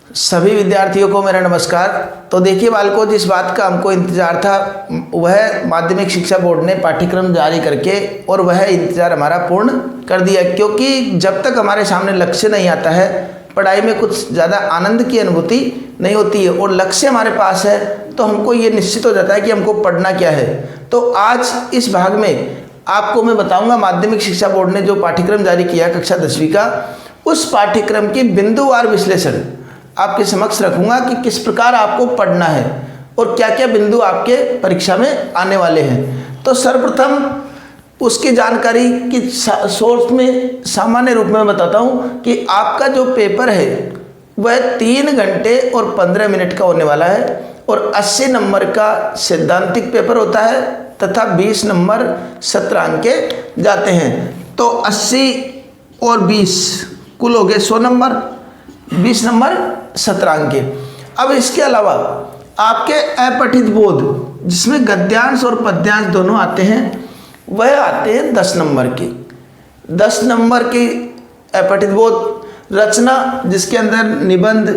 सभी विद्यार्थियों को मेरा नमस्कार। तो देखिए बालकों, जिस बात का हमको इंतज़ार था वह माध्यमिक शिक्षा बोर्ड ने पाठ्यक्रम जारी करके और वह इंतज़ार हमारा पूर्ण कर दिया, क्योंकि जब तक हमारे सामने लक्ष्य नहीं आता है पढ़ाई में कुछ ज़्यादा आनंद की अनुभूति नहीं होती है, और लक्ष्य हमारे पास है तो हमको ये निश्चित हो जाता है कि हमको पढ़ना क्या है। तो आज इस भाग में आपको मैं बताऊंगा माध्यमिक शिक्षा बोर्ड ने जो पाठ्यक्रम जारी किया कक्षा 10वीं का, उस पाठ्यक्रम की बिंदुवार विश्लेषण आपके समक्ष रखूंगा कि किस प्रकार आपको पढ़ना है और क्या क्या बिंदु आपके परीक्षा में आने वाले हैं। तो सर्वप्रथम उसकी जानकारी की सोर्स में सामान्य रूप में बताता हूँ कि आपका जो पेपर है वह 3 घंटे और 15 मिनट का होने वाला है, और 80 नंबर का सैद्धांतिक पेपर होता है तथा 20 नंबर सत्रांक के जाते हैं। तो 80 और 20 कुल हो गए 100 नंबर, 20 नंबर सत्रांक के। अब इसके अलावा आपके अपठित बोध जिसमें गद्यांश और पद्यांश दोनों आते हैं, वह आते हैं 10 नंबर के। 10 नंबर की अपठित बोध, रचना जिसके अंदर निबंध,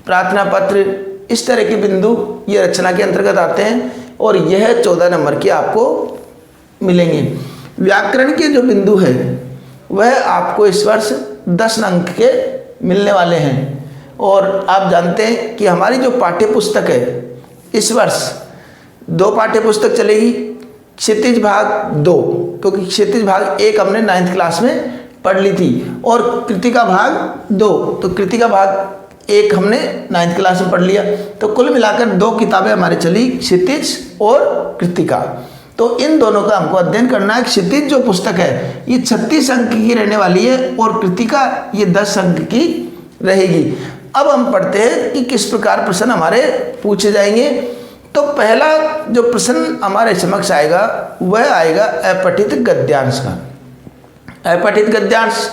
प्रार्थना पत्र, इस तरह के बिंदु ये रचना के अंतर्गत आते हैं, और यह 14 नंबर के आपको मिलेंगे। व्याकरण के जो बिंदु है वह आपको इस वर्ष 10 अंक के मिलने वाले हैं। और आप जानते हैं कि हमारी जो पाठ्य पुस्तक है इस वर्ष 2 पाठ्य पुस्तक चलेगी, क्षितिज भाग 2, क्योंकि क्षितिज भाग 1 हमने 9th क्लास में पढ़ ली थी, और कृतिका भाग 2, तो कृतिका भाग 1 हमने 9th क्लास में पढ़ लिया। तो कुल मिलाकर 2 किताबें हमारी चली, क्षितिज और कृतिका। तो इन दोनों का हमको अध्ययन करना है। क्षितिज जो पुस्तक है ये 36 अंक की रहने वाली है, और कृतिका ये 10 अंक की रहेगी। अब हम पढ़ते हैं कि किस प्रकार प्रश्न हमारे पूछे जाएंगे। तो पहला जो प्रश्न हमारे समक्ष आएगा वह आएगा अपठित गद्यांश का। अपठित गद्यांश,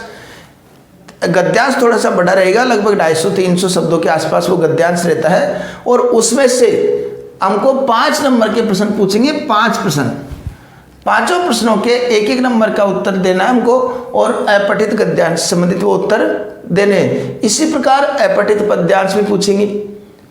गद्यांश थोड़ा सा बड़ा रहेगा, लगभग 250-300 शब्दों के आसपास वो गद्यांश रहता है, और उसमें से हमको 5 नंबर के प्रश्न पूछेंगे। 5 प्रश्न, 5 प्रश्नों के 1-1 नंबर का उत्तर देना है हमको, और अपठित गद्यांश से संबंधित वो उत्तर देने। इसी प्रकार अपठित पद्यांश भी पूछेंगे,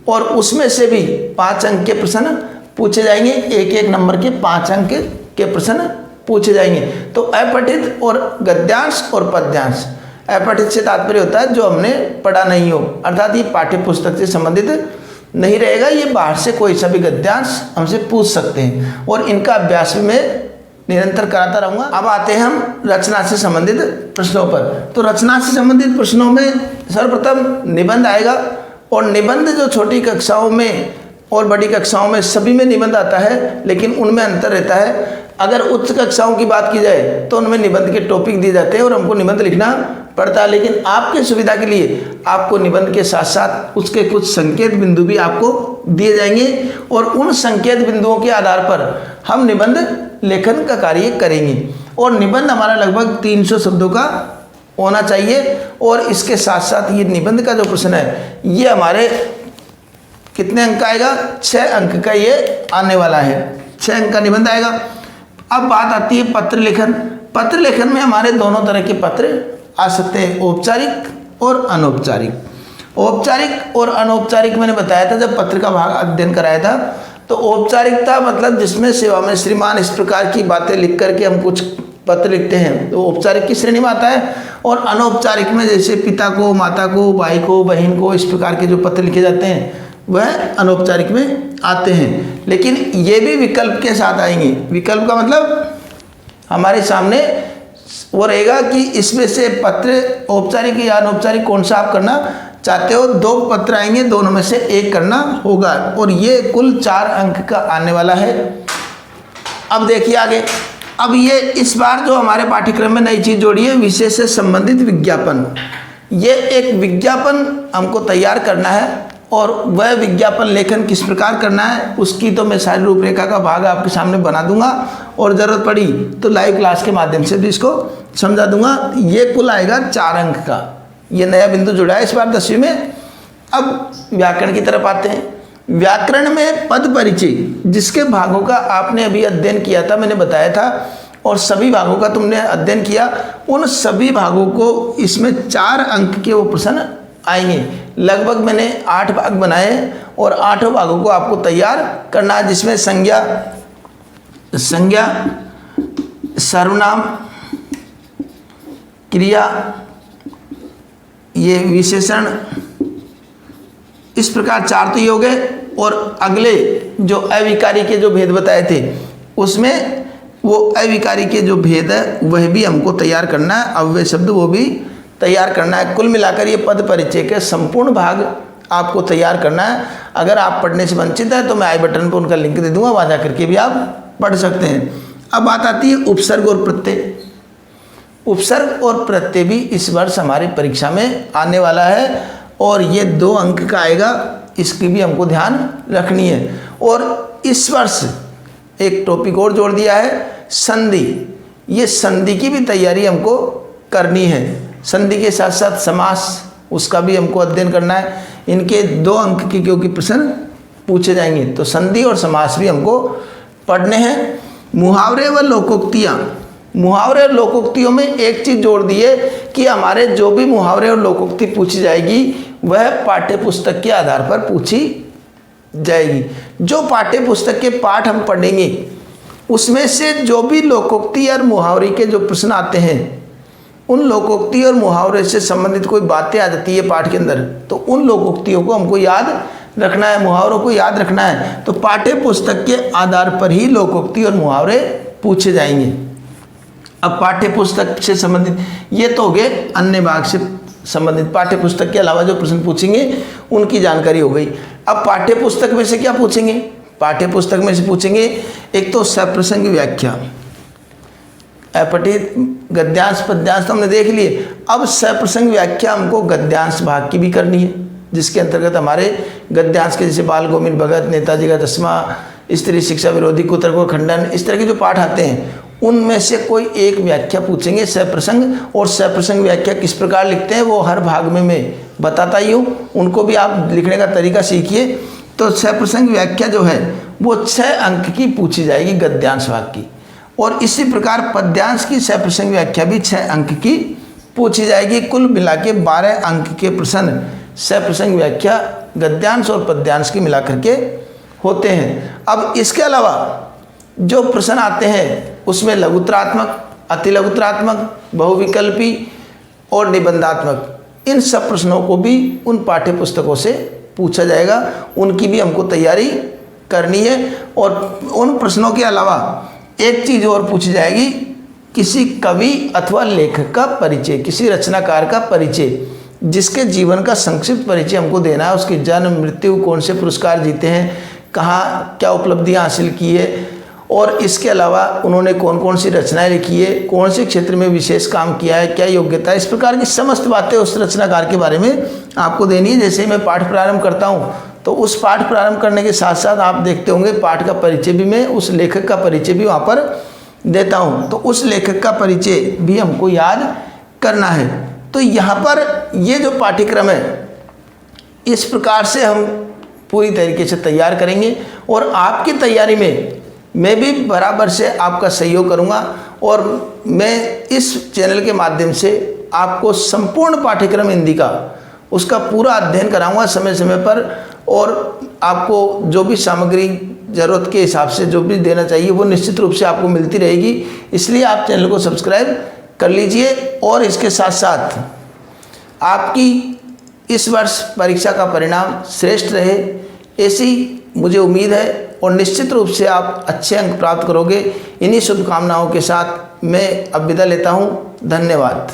और उसमें से भी 5 अंक के प्रश्न पूछे जाएंगे। 1-1 नंबर के 5 अंक के प्रश्न पूछे जाएंगे। तो अपठित और गद्यांश और पद्यांश, अपठित से तात्पर्य होता है जो हमने पढ़ा नहीं हो, अर्थात ये पाठ्य पुस्तक से संबंधित नहीं रहेगा, ये बाहर से कोई सा भी गद्यांश हमसे पूछ सकते हैं, और इनका अभ्यास भी मैं निरंतर कराता रहूँगा। अब आते हैं हम रचना से संबंधित प्रश्नों पर। तो रचना से संबंधित प्रश्नों में सर्वप्रथम निबंध आएगा, और निबंध जो छोटी कक्षाओं में और बड़ी कक्षाओं में सभी में निबंध आता है, लेकिन उनमें अंतर रहता है। अगर उच्च कक्षाओं की बात की जाए तो उनमें निबंध के टॉपिक दिए जाते हैं और हमको निबंध लिखना पड़ता है, लेकिन आपके सुविधा के लिए आपको निबंध के साथ साथ उसके कुछ संकेत बिंदु भी आपको दिए जाएंगे, और उन संकेत बिंदुओं के आधार पर हम निबंध लेखन का कार्य करेंगे। और निबंध हमारा लगभग 300 शब्दों का होना चाहिए, और इसके साथ साथ ये निबंध का जो प्रश्न है ये हमारे कितने अंक का आएगा, 6 अंक का ये आने वाला है। 6 अंक का निबंध आएगा। अब बात आती है पत्र लेखन। पत्र लेखन में हमारे दोनों तरह के पत्र आ सकते हैं, औपचारिक और अनौपचारिक। औपचारिक और अनौपचारिक मैंने बताया था जब पत्र का भाग अध्ययन कराया था। तो औपचारिकता मतलब जिसमें सेवा में श्रीमान इस प्रकार की बातें लिख करके हम कुछ पत्र लिखते हैं, तो औपचारिक की श्रेणी में आता है। और अनौपचारिक में जैसे पिता को, माता को, भाई को, बहन को, इस प्रकार के जो पत्र लिखे जाते हैं वह अनौपचारिक में आते हैं। लेकिन ये भी विकल्प के साथ आएंगे। विकल्प का मतलब हमारे सामने वो रहेगा कि इसमें से पत्र औपचारिक या अनौपचारिक कौन सा आप करना चाहते हो। 2 पत्र आएंगे, दोनों में से एक करना होगा, और ये कुल 4 अंक का आने वाला है। अब देखिए आगे। अब ये इस बार जो हमारे पाठ्यक्रम में नई चीज़ जोड़ी है, विषय से संबंधित विज्ञापन। ये एक विज्ञापन हमको तैयार करना है, और वह विज्ञापन लेखन किस प्रकार करना है उसकी तो मैं सारी रूपरेखा का भाग आपके सामने बना दूंगा, और ज़रूरत पड़ी तो लाइव क्लास के माध्यम से भी इसको समझा दूंगा। ये कुल आएगा 4 अंक का। ये नया बिंदु जुड़ा है इस बार 10वीं में। अब व्याकरण की तरफ आते हैं। व्याकरण में पद परिचय जिसके भागों का आपने अभी अध्ययन किया था, मैंने बताया था, और सभी भागों का तुमने अध्ययन किया, उन सभी भागों को इसमें 4 अंक के वो प्रश्न आएंगे। लगभग मैंने 8 भाग बनाए और 8 भागों को आपको तैयार करना है, जिसमें संज्ञा, सर्वनाम, क्रिया, ये विशेषण, इस प्रकार 4 तो ये हो गए। और अगले जो अविकारी के जो भेद बताए थे उसमें वो अविकारी के जो भेद है वह भी हमको तैयार करना है, अव्यय शब्द वो भी तैयार करना है। कुल मिलाकर ये पद परिचय के संपूर्ण भाग आपको तैयार करना है। अगर आप पढ़ने से वंचित है तो मैं आई बटन पर उनका लिंक दे दूंगा, वहाँ जा करके भी आप पढ़ सकते हैं। अब बात आती है उपसर्ग और प्रत्यय। उपसर्ग और प्रत्यय भी इस वर्ष हमारी परीक्षा में आने वाला है और ये 2 अंक का आएगा, इसकी भी हमको ध्यान रखनी है। और इस वर्ष एक टॉपिक और जोड़ दिया है, संधि। ये संधि की भी तैयारी हमको करनी है। संधि के साथ साथ समास, उसका भी हमको अध्ययन करना है। इनके 2 अंक की क्योंकि प्रश्न पूछे जाएंगे, तो संधि और समास भी हमको पढ़ने हैं। मुहावरे व लोकोक्तियाँ। मुहावरे और लोकोक्तियों में एक चीज़ जोड़ दी है कि हमारे जो भी मुहावरे और लोकोक्ति पूछी जाएगी वह पाठ्य पुस्तक के आधार पर पूछी जाएगी। जो पाठ्य पुस्तक के पाठ हम पढ़ेंगे उसमें से जो भी लोकोक्ति और मुहावरे के जो प्रश्न आते हैं, उन लोकोक्ति और मुहावरे से संबंधित कोई बातें आ जाती है पाठ के अंदर, तो उन लोकोक्तियों को हमको याद रखना है, मुहावरों को याद रखना है। तो पाठ्य पुस्तक के आधार पर ही लोकोक्ति और मुहावरे पूछे जाएंगे। अब पाठ्य पुस्तक से संबंधित ये तो हो गए, अन्य भाग से संबंधित पाठ्य पुस्तक के अलावा जो प्रश्न पूछेंगे उनकी जानकारी हो गई। अब पाठ्य पुस्तक में से क्या पूछेंगे? पाठ्य पुस्तक में से पूछेंगे एक तो सप्रसंग व्याख्या, अपठित, गद्यांश, पद्यांश तो हमने देख लिए। अब सप्रसंग व्याख्या हमको गद्यांश भाग की भी करनी है, जिसके अंतर्गत हमारे गद्यांश के जैसे बाल गोविंद भगत, नेताजी का चश्मा, स्त्री शिक्षा विरोधी, कुतर्क खंडन, इस तरह के जो पाठ आते हैं उनमें से कोई एक व्याख्या पूछेंगे सप्रसंग। और सप्रसंग व्याख्या किस प्रकार लिखते हैं वो हर भाग में मैं बताता ही हूँ, उनको भी आप लिखने का तरीका सीखिए। तो सप्रसंग व्याख्या जो है वो 6 अंक की पूछी जाएगी गद्यांश भाग की। और इसी प्रकार पद्यांश की सप्रसंग व्याख्या भी 6 अंक की पूछी जाएगी। कुल मिला के 12 अंक के प्रश्न सप्रसंग व्याख्या, गद्यांश और पद्यांश की मिलाकर के होते हैं। अब इसके अलावा जो प्रश्न आते हैं उसमें लघुत्रात्मक, अतिलघुत्रात्मक, बहुविकल्पी और निबंधात्मक, इन सब प्रश्नों को भी उन पाठ्य पुस्तकों से पूछा जाएगा, उनकी भी हमको तैयारी करनी है। और उन प्रश्नों के अलावा एक चीज़ और पूछी जाएगी, किसी कवि अथवा लेखक का परिचय, किसी रचनाकार का परिचय, जिसके जीवन का संक्षिप्त परिचय हमको देना है। उसकी जन्म, मृत्यु, कौन से पुरस्कार जीते हैं, कहाँ क्या उपलब्धियाँ हासिल की है, और इसके अलावा उन्होंने कौन कौन सी रचनाएं लिखी है, कौन से क्षेत्र में विशेष काम किया है, क्या योग्यता है, इस प्रकार की समस्त बातें उस रचनाकार के बारे में आपको देनी है। जैसे मैं पाठ प्रारंभ करता हूँ तो उस पाठ प्रारंभ करने के साथ साथ आप देखते होंगे पाठ का परिचय भी मैं, उस लेखक का परिचय भी वहाँ पर देता हूँ। तो उस लेखक का परिचय भी हमको याद करना है। तो यहाँ पर ये जो पाठ्यक्रम है इस प्रकार से हम पूरी तरीके से तैयार करेंगे और आपकी तैयारी में मैं भी बराबर से आपका सहयोग करूंगा। और मैं इस चैनल के माध्यम से आपको संपूर्ण पाठ्यक्रम हिंदी का उसका पूरा अध्ययन कराऊंगा समय समय पर, और आपको जो भी सामग्री ज़रूरत के हिसाब से जो भी देना चाहिए वो निश्चित रूप से आपको मिलती रहेगी। इसलिए आप चैनल को सब्सक्राइब कर लीजिए। और इसके साथ साथ आपकी इस वर्ष परीक्षा का परिणाम श्रेष्ठ रहे, ऐसी मुझे उम्मीद है, और निश्चित रूप से आप अच्छे अंक प्राप्त करोगे। इन्हीं शुभकामनाओं के साथ मैं अब विदा लेता हूँ। धन्यवाद।